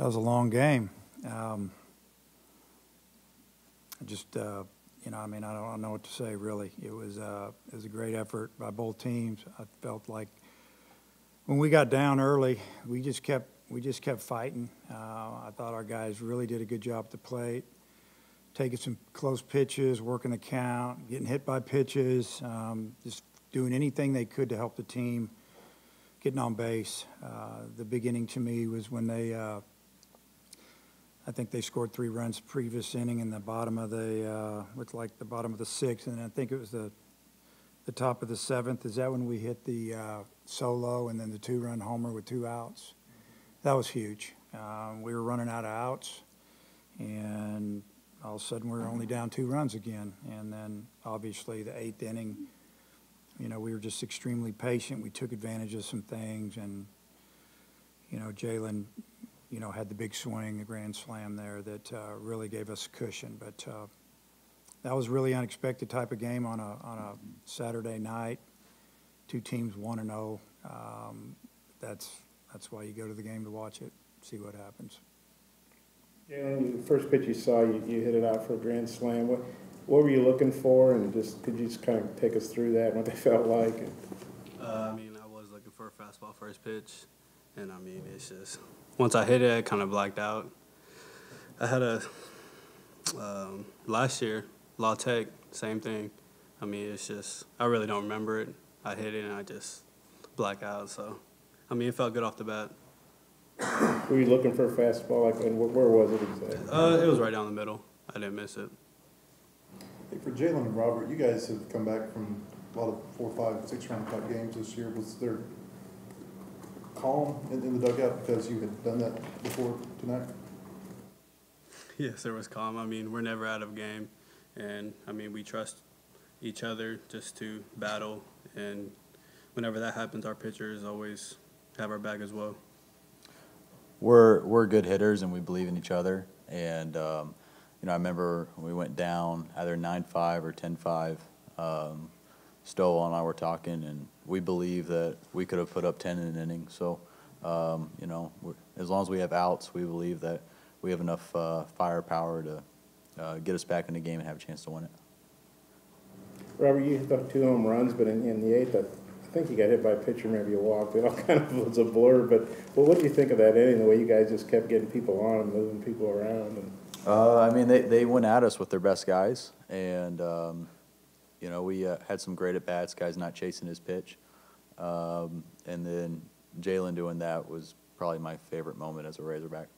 That was a long game. I mean, I don't know what to say, really. It was a great effort by both teams. I felt like when we got down early, we just kept fighting. I thought our guys really did a good job at the plate, taking some close pitches, working the count, getting hit by pitches, just doing anything they could to help the team getting on base. The big inning to me was when they I think they scored 3 runs the previous inning in the bottom of the looked like the bottom of the 6th, and I think it was the top of the 7th. Is that when we hit the solo and then the 2-run homer with 2 outs? That was huge. We were running out of outs, and all of a sudden we were only down 2 runs again. And then obviously the 8th inning, we were just extremely patient. We took advantage of some things, and Jalen had the big swing, the grand slam there that really gave us a cushion. But that was a really unexpected type of game on a Saturday night. 2 teams 1-0. That's why you go to the game to watch it, see what happens. Jalen, the first pitch you saw, you hit it out for a grand slam. What were you looking for, and could you just kind of take us through that and what they felt like? I was looking for a fastball first pitch, and it's just once I hit it, I kind of blacked out. I had a last year, Law Tech, same thing. It's just I really don't remember it. I hit it and I just black out. So, it felt good off the bat. Were you looking for a fastball? And where was it exactly? It was right down the middle. I didn't miss it. Hey, for Jalen and Robert, you guys have come back from a lot of 4, 5, 6-round type games this year. Was there calm in the dugout because you had done that before tonight? Yes, there was calm. We're never out of a game, and we trust each other just to battle, and whenever that happens, our pitchers always have our back as well. We're good hitters, and we believe in each other. And I remember when we went down either 9-5 or 10-5. Stowell and I were talking, and we believe that we could have put up 10 in an inning. So, as long as we have outs, we believe that we have enough firepower to get us back in the game and have a chance to win it. Robert, you hit the 2 home runs, but in the 8th, I think you got hit by a pitcher, maybe you walked. It all kind of was a blur. But what do you think of that inning, the way you guys just kept getting people on and moving people around? They went at us with their best guys, and we had some great at-bats, guys not chasing his pitch. And then Jalen doing that was probably my favorite moment as a Razorback.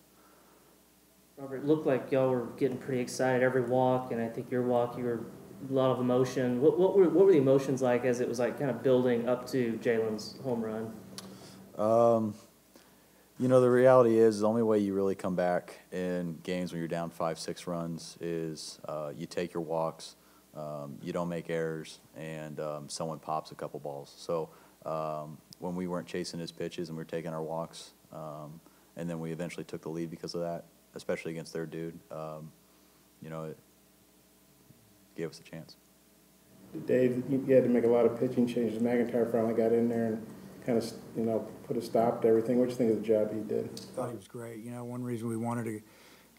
Robert, it looked like y'all were getting pretty excited every walk, and I think your walk, you were a lot of emotion. What were the emotions like as it was like kind of building up to Jalen's home run? The reality is the only way you really come back in games when you're down 5, 6 runs is you take your walks, you don't make errors, and someone pops a couple balls. So when we weren't chasing his pitches and we were taking our walks, and then we eventually took the lead because of that, especially against their dude, it gave us a chance. Dave, you had to make a lot of pitching changes. McIntyre finally got in there and kind of, put a stop to everything. What do you think of the job he did? I thought he was great. One reason we wanted to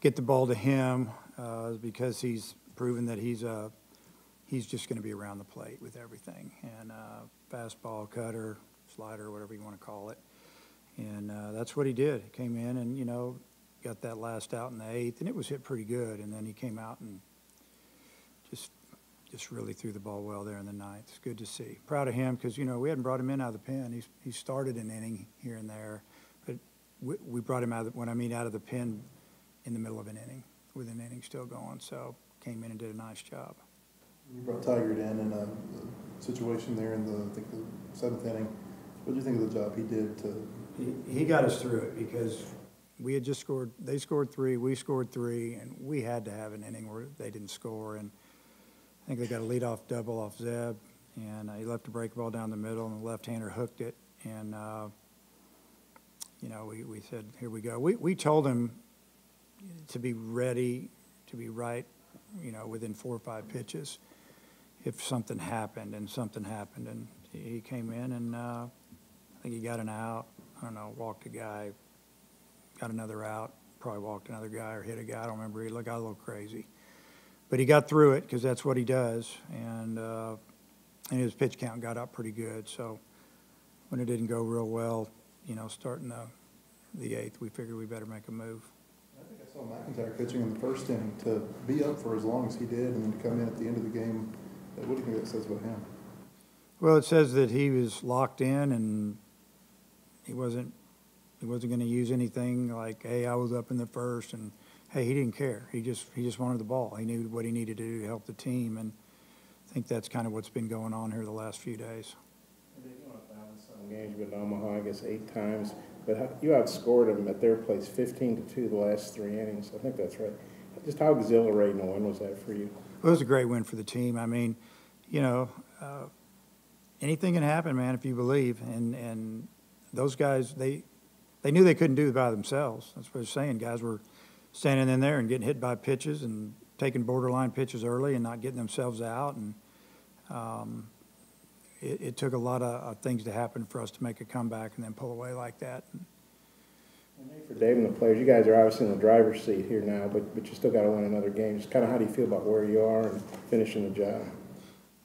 get the ball to him is because he's proven that he's just going to be around the plate with everything. And fastball, cutter, slider, whatever you want to call it. And that's what he did. He came in and, got that last out in the 8th, and it was hit pretty good. And then he came out and just really threw the ball well there in the 9th. It's good to see. Proud of him because, we hadn't brought him in out of the pen. He started an inning here and there, but we brought him out of the pen in the middle of an inning, with an inning still going. So came in and did a nice job. You brought Tiger in a situation there in the 7th inning. What do you think of the job he did He got us through it because we had just scored. They scored 3, we scored 3, and we had to have an inning where they didn't score. And I think they got a leadoff double off Zeb, and he left a break ball down the middle, and the left-hander hooked it. And, we said, here we go. We told him to be ready, to be right, within 4 or 5 pitches if something happened, and something happened. And he came in, and I think he got an out. I don't know, walked a guy, got another out, probably walked another guy or hit a guy. I don't remember. He got a little crazy. But he got through it because that's what he does. And his pitch count got up pretty good. So when it didn't go real well, you know, starting the eighth, we figured we better make a move. I think I saw McIntyre pitching in the first inning to be up for as long as he did and then to come in at the end of the game. What do you think that says about him? Well, it says that he was locked in and he wasn't going to use anything like, hey, I was up in the first, and hey, he didn't care. He just wanted the ball. He knew what he needed to do to help the team, and I think that's kind of what's been going on here the last few days. Some games you've been to Omaha, I guess 8 times, but you outscored them at their place 15-2 the last 3 innings. I think that's right. Just how exhilarating a win was that for you? It was a great win for the team. I mean, you know, anything can happen, man, if you believe. And those guys, they knew they couldn't do it by themselves. That's what they're saying. Guys were standing in there and getting hit by pitches and taking borderline pitches early and not getting themselves out. And it took a lot of things to happen for us to make a comeback and then pull away like that. For Dave and the players, you guys are obviously in the driver's seat here now, but you still got to win another game. Just kind of how do you feel about where you are and finishing the job?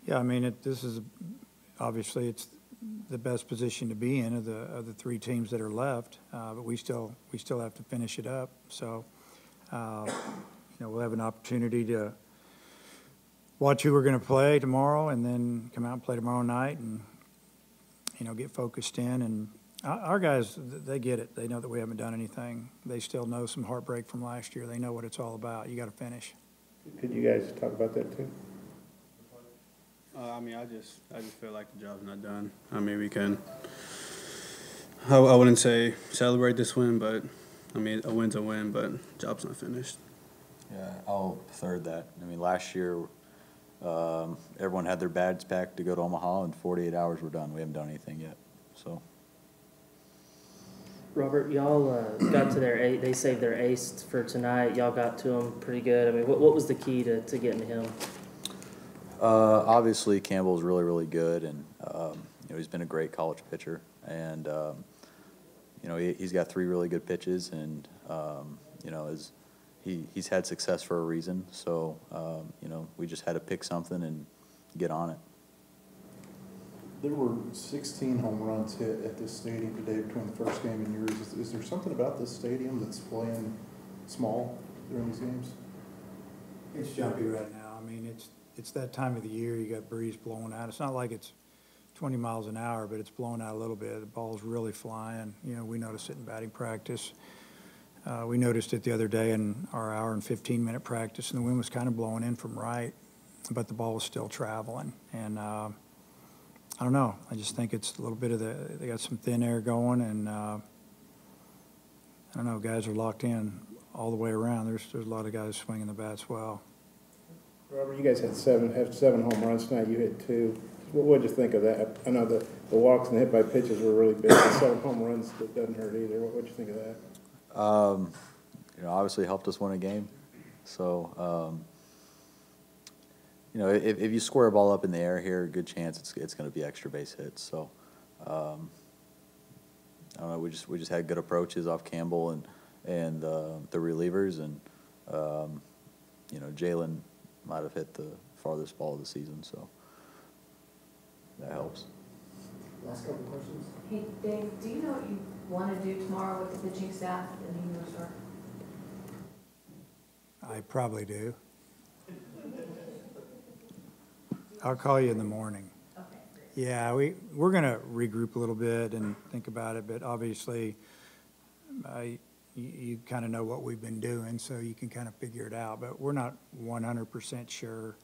Yeah, I mean, this is obviously it's the best position to be in of the 3 teams that are left, but we still have to finish it up. So, you know, we'll have an opportunity to watch who we're going to play tomorrow, and then come out and play tomorrow night, and you know, get focused in. And our guys, they get it. They know that we haven't done anything. They still know some heartbreak from last year. They know what it's all about. You got to finish. Could you guys talk about that too? I mean, I just feel like the job's not done. I mean, we can. I wouldn't say celebrate this win, but I mean, a win's a win, but job's not finished. Yeah, I'll third that. I mean, last year, everyone had their bags packed to go to Omaha, and 48 hours were done. We haven't done anything yet, so. Robert, y'all got to they saved their ace for tonight. Y'all got to him pretty good. I mean, what was the key to getting to him? Obviously, Campbell's really, really good, and you know, he's been a great college pitcher, and you know, he's got 3 really good pitches, and you know, he's had success for a reason. So you know, we just had to pick something and get on it. There were 16 home runs hit at this stadium today between the first game and yours. Is there something about this stadium that's playing small during these games? It's jumpy right now. I mean, it's that time of the year. You got breeze blowing out. It's not like it's 20 miles an hour, but it's blowing out a little bit. The ball's really flying. You know, we noticed it in batting practice. We noticed it the other day in our hour and 15-minute practice, and the wind was kind of blowing in from right, but the ball was still traveling. And I don't know. I just think it's a little bit of they got some thin air going, and I don't know. Guys are locked in all the way around. There's a lot of guys swinging the bats well. Robert, you guys had 7 home runs tonight. You hit 2. What did you think of that? I know the walks and the hit by pitches were really big. The 7 home runs, that doesn't hurt either. What did you think of that? You know, obviously helped us win a game. So, you know, if you square a ball up in the air here, good chance it's going to be extra base hits. So, I don't know. We just had good approaches off Campbell and the relievers, and you know, Jalen might have hit the farthest ball of the season, so that helps. Last couple questions. Hey, Dave, do you know what you want to do tomorrow with the pitching staff in the English Store? I probably do. I'll call you in the morning. Okay, great. Yeah, we're going to regroup a little bit and think about it, but obviously you kind of know what we've been doing, so you can kind of figure it out, but we're not 100% sure.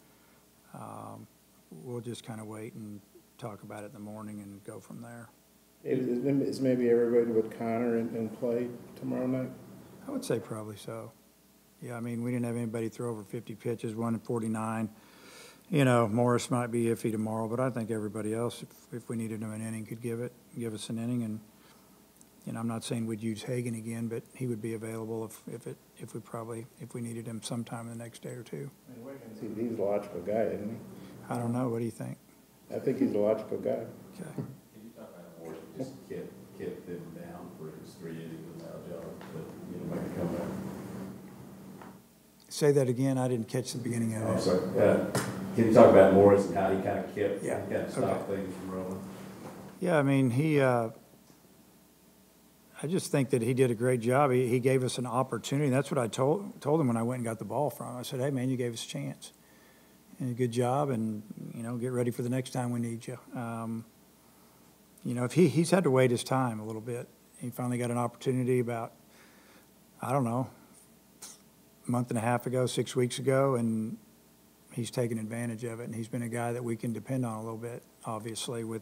We'll just kind of wait and talk about it in the morning and go from there. Is maybe everybody with Connor in play tomorrow night? I would say probably so. Yeah, I mean, we didn't have anybody throw over 50 pitches, 1 in 49. You know, Morris might be iffy tomorrow, but I think everybody else, if we needed him an inning, could give us an inning. And you know, I'm not saying we'd use Hagan again, but he would be available if we needed him sometime in the next day or two. He's a logical guy, isn't he? I don't know. What do you think? I think he's a logical guy. Okay. Can you talk about Morris just kept them down for his 3 innings without y'all, but you know, make a comeback? Say that again, I didn't catch the beginning Oh, of it. sorry. Can you talk about Morris and how he kind of kept, Yeah, kind of stopped things from rolling? Yeah, I mean, I just think that he did a great job. He gave us an opportunity. That's what I told him when I went and got the ball from him. I said, hey, man, you gave us a chance. And good job, and, get ready for the next time we need you. If he's had to wait his time a little bit. He finally got an opportunity about, I don't know, a month and a half ago, 6 weeks ago, and he's taken advantage of it. And he's been a guy that we can depend on a little bit, obviously, with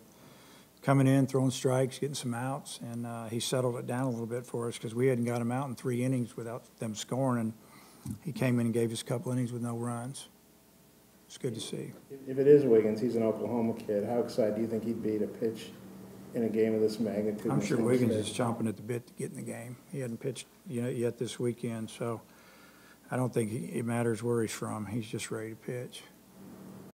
coming in, throwing strikes, getting some outs, and he settled it down a little bit for us because we hadn't got him out in 3 innings without them scoring, and he came in and gave us a couple innings with no runs. It's good to see. If it is Wiggins, he's an Oklahoma kid, how excited do you think he'd be to pitch in a game of this magnitude? I'm sure Wiggins is chomping at the bit to get in the game. He hadn't pitched yet this weekend, so I don't think it matters where he's from. He's just ready to pitch.